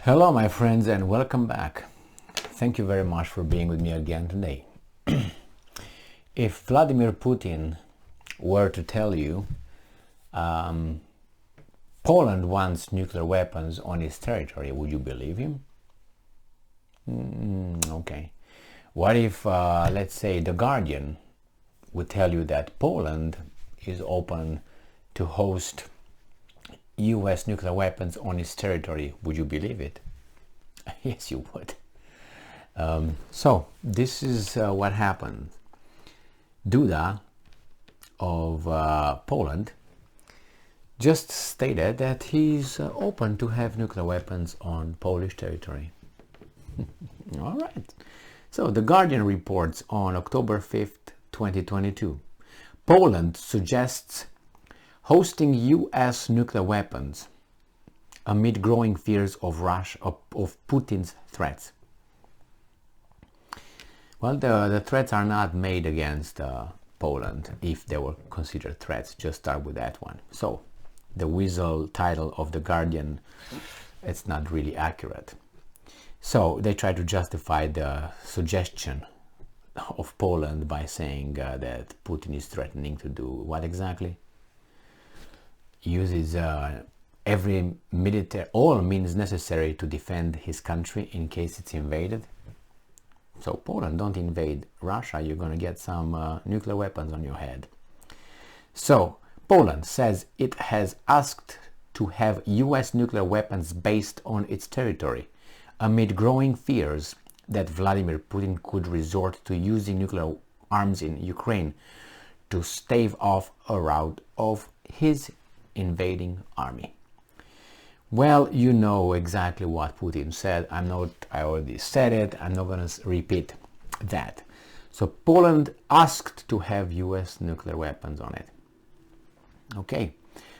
Hello, my friends, and welcome back. Thank you very much for being with me again today. If Vladimir Putin were to tell you Poland wants nuclear weapons on its territory, would you believe him? Okay. What if, let's say, The Guardian would tell you that Poland is open to host US nuclear weapons on its territory? Would you believe it? Yes, you would. So this is what happened. Duda of Poland just stated that he's open to have nuclear weapons on Polish territory. All right. So The Guardian reports on October 5th, 2022, Poland suggests hosting US nuclear weapons amid growing fears of Putin's threats. Well, the threats are not made against Poland if they were considered threats. Just start with that one. So the weasel title of The Guardian, it's not really accurate. So they try to justify the suggestion of Poland by saying that Putin is threatening to do what exactly? Uses all means necessary to defend his country in case it's invaded. So Poland, don't invade Russia, you're going to get some nuclear weapons on your head. So Poland says it has asked to have US nuclear weapons based on its territory amid growing fears that Vladimir Putin could resort to using nuclear arms in Ukraine to stave off a rout of his invading army. Well, you know exactly what Putin said. I already said it. I'm not going to repeat that. So Poland asked to have US nuclear weapons on it. Okay.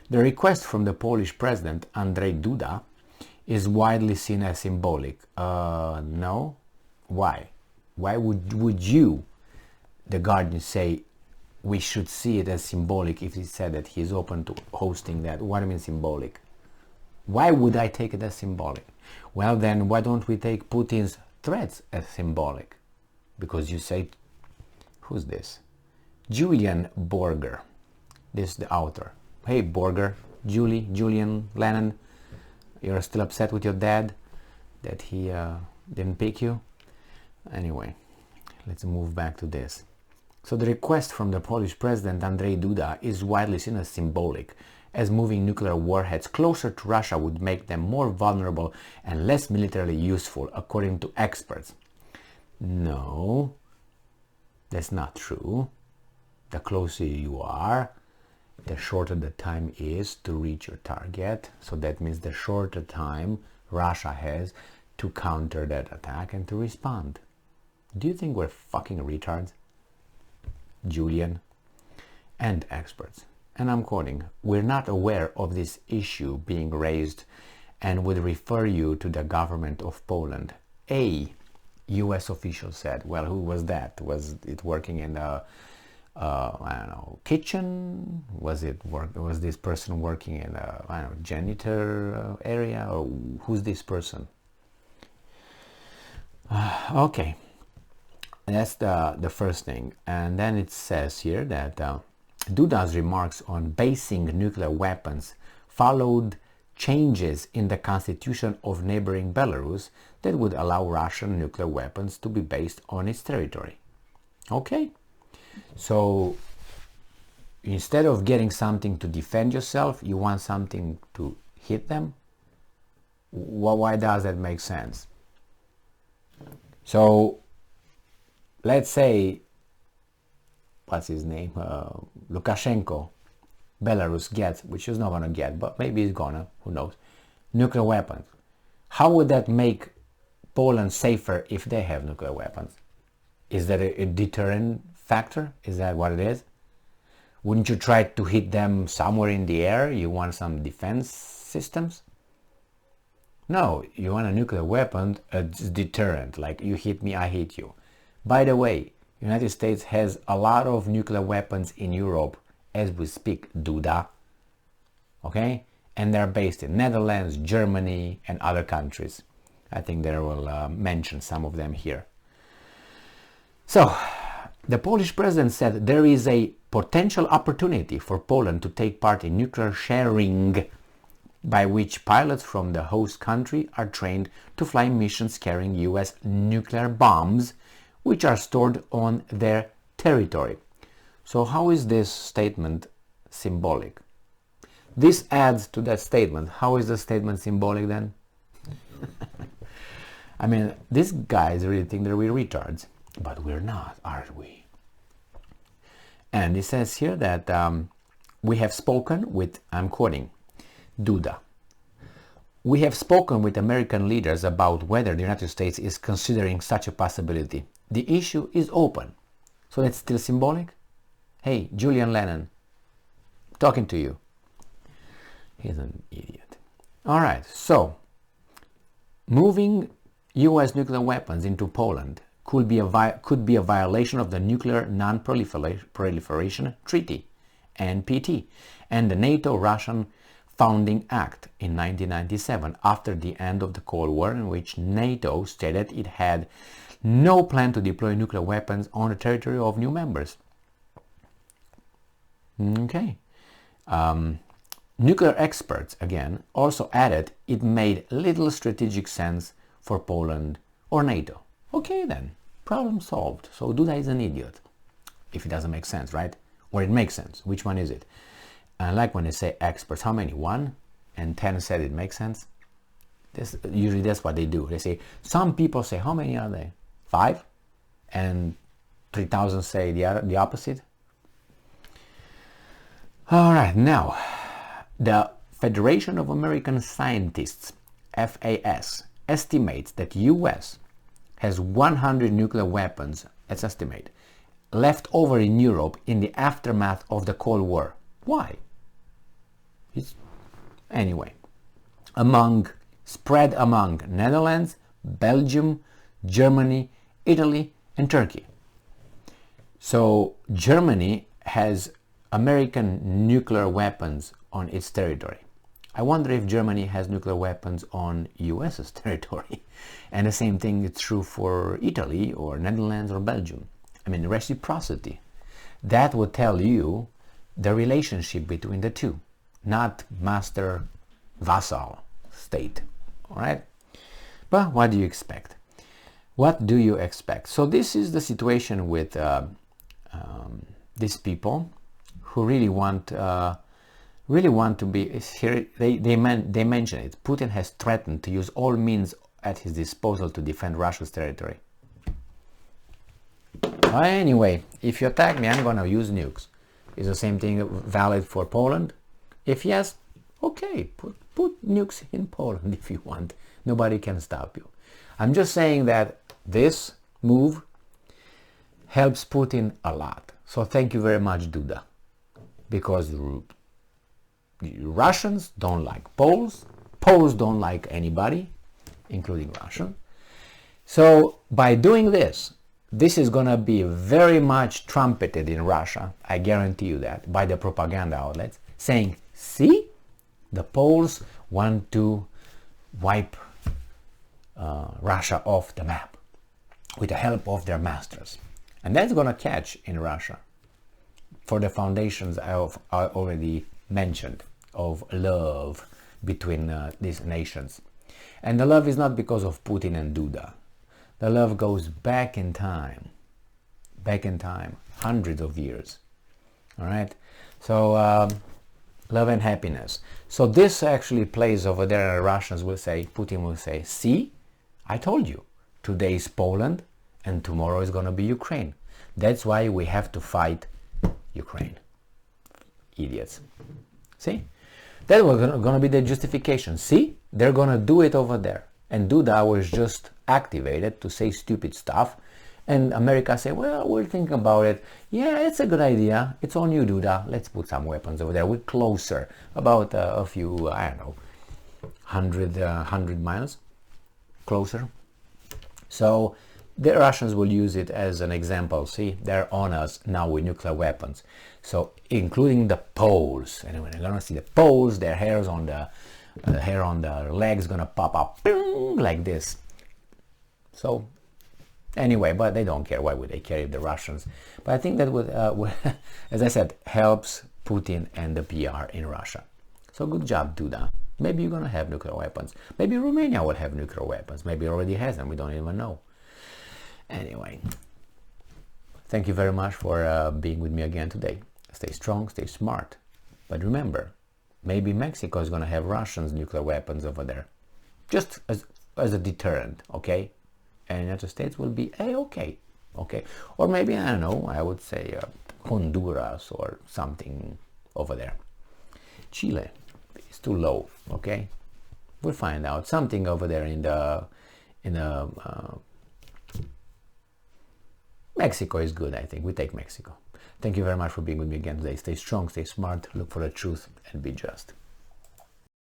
The request from the Polish president, Andrzej Duda, is widely seen as symbolic. No? Why? Why would you, The Guardian, say we should see it as symbolic if he said that he's open to hosting that? What do you mean symbolic? Why would I take it as symbolic? Well, then why don't we take Putin's threats as symbolic? Because you say, who's this? Julian Borger. This is the author. Hey, Borger, Julian Lennon, you're still upset with your dad that he didn't pick you? Anyway, let's move back to this. So the request from the Polish president Andrzej Duda is widely seen as symbolic, as moving nuclear warheads closer to Russia would make them more vulnerable and less militarily useful, according to experts. No, that's not true. The closer you are, the shorter the time is to reach your target. So that means the shorter time Russia has to counter that attack and to respond. Do you think we're fucking retards? Julian and experts. And I'm quoting, "We're not aware of this issue being raised and would refer you to the government of Poland," a US official said. Well, who was that? Was it working in a I don't know, kitchen? Was this person working in a, I don't know, janitor area? Or who's this person? Okay. That's the first thing. And then it says here that Duda's remarks on basing nuclear weapons followed changes in the constitution of neighboring Belarus that would allow Russian nuclear weapons to be based on its territory. Okay? So instead of getting something to defend yourself, you want something to hit them? Why does that make sense? So let's say, what's his name? Lukashenko, Belarus gets, which is not going to get, but maybe he's gonna, who knows, nuclear weapons. How would that make Poland safer if they have nuclear weapons? Is that a deterrent factor? Is that what it is? Wouldn't you try to hit them somewhere in the air? You want some defense systems? No, you want a nuclear weapon, a deterrent, like you hit me, I hit you. By the way, United States has a lot of nuclear weapons in Europe as we speak, Duda. Okay? And they're based in Netherlands, Germany, and other countries. I think they will mention some of them here. So, the Polish president said there is a potential opportunity for Poland to take part in nuclear sharing, by which pilots from the host country are trained to fly missions carrying US nuclear bombs, which are stored on their territory. So how is this statement symbolic? This adds to that statement. How is the statement symbolic then? I mean, these guys really think that we're retards, but we're not, are we? And it says here that we have spoken with, I'm quoting, Duda. We have spoken with American leaders about whether the United States is considering such a possibility. The issue is open. So that's still symbolic? Hey, Julian Lennon, talking to you. He's an idiot. All right, so moving US nuclear weapons into Poland could be a violation of the Nuclear Non-Proliferation Treaty, NPT, and the NATO-Russian Founding Act in 1997, after the end of the Cold War, in which NATO stated it had no plan to deploy nuclear weapons on the territory of new members. Okay. Nuclear experts, again, also added it made little strategic sense for Poland or NATO. Okay then, problem solved. So Duda is an idiot, if it doesn't make sense, right? Or it makes sense. Which one is it? And like when they say experts, how many? 1 and 10 said it makes sense. Usually that's what they do. They say, some people say, how many are they? 5? And 3,000 say the opposite. All right, now, the Federation of American Scientists, FAS, estimates that US has 100 nuclear weapons, that's estimate, left over in Europe in the aftermath of the Cold War. Why? Anyway, spread among Netherlands, Belgium, Germany, Italy, and Turkey. So Germany has American nuclear weapons on its territory. I wonder if Germany has nuclear weapons on US's territory. And the same thing is true for Italy or Netherlands or Belgium. I mean, reciprocity. That would tell you the relationship between the two, not master-vassal state. All right? But what do you expect? What do you expect? So this is the situation with these people who really want to be here. They mention it. Putin has threatened to use all means at his disposal to defend Russia's territory. Anyway, if you attack me, I'm gonna use nukes. Is the same thing valid for Poland? If yes, okay, put nukes in Poland if you want. Nobody can stop you. I'm just saying that this move helps Putin a lot. So thank you very much, Duda. Because Russians don't like Poles. Poles don't like anybody, including Russia. So by doing this, this is going to be very much trumpeted in Russia, I guarantee you that, by the propaganda outlets, saying, see, the Poles want to wipe Russia off the map with the help of their masters. And that's going to catch in Russia for the foundations I already mentioned of love between these nations. And the love is not because of Putin and Duda. The love goes back in time, hundreds of years. All right? So, love and happiness. So this actually plays over there, and Russians will say, Putin will say, see, I told you, today is Poland and tomorrow is going to be Ukraine. That's why we have to fight Ukraine. Idiots. See? That was going to be the justification. See? They're going to do it over there. And Duda was just activated to say stupid stuff. And America say, well, we're thinking about it. Yeah, it's a good idea. It's on you, Duda. Let's put some weapons over there. We're closer. About a few, I don't know, 100 miles closer. So the Russians will use it as an example. See, they're on us now with nuclear weapons. So including the Poles. And when they're going to see the Poles, their hair on the legs going to pop up like this. So anyway, but they don't care. Why would they care if the Russians? But I think that would as I said, helps Putin and the PR in Russia. So good job, Duda. Maybe you're going to have nuclear weapons. Maybe Romania will have nuclear weapons. Maybe it already has them. We don't even know. Anyway, thank you very much for being with me again today. Stay strong, stay smart. But remember, maybe Mexico is going to have Russians' nuclear weapons over there. Just as a deterrent, okay? And the United States will be A-okay, okay? Or maybe, I don't know, I would say Honduras or something over there. Chile is too low, okay? We'll find out. Something over there in the Mexico is good, I think. We take Mexico. Thank you very much for being with me again today. Stay strong, stay smart, look for the truth, and be just.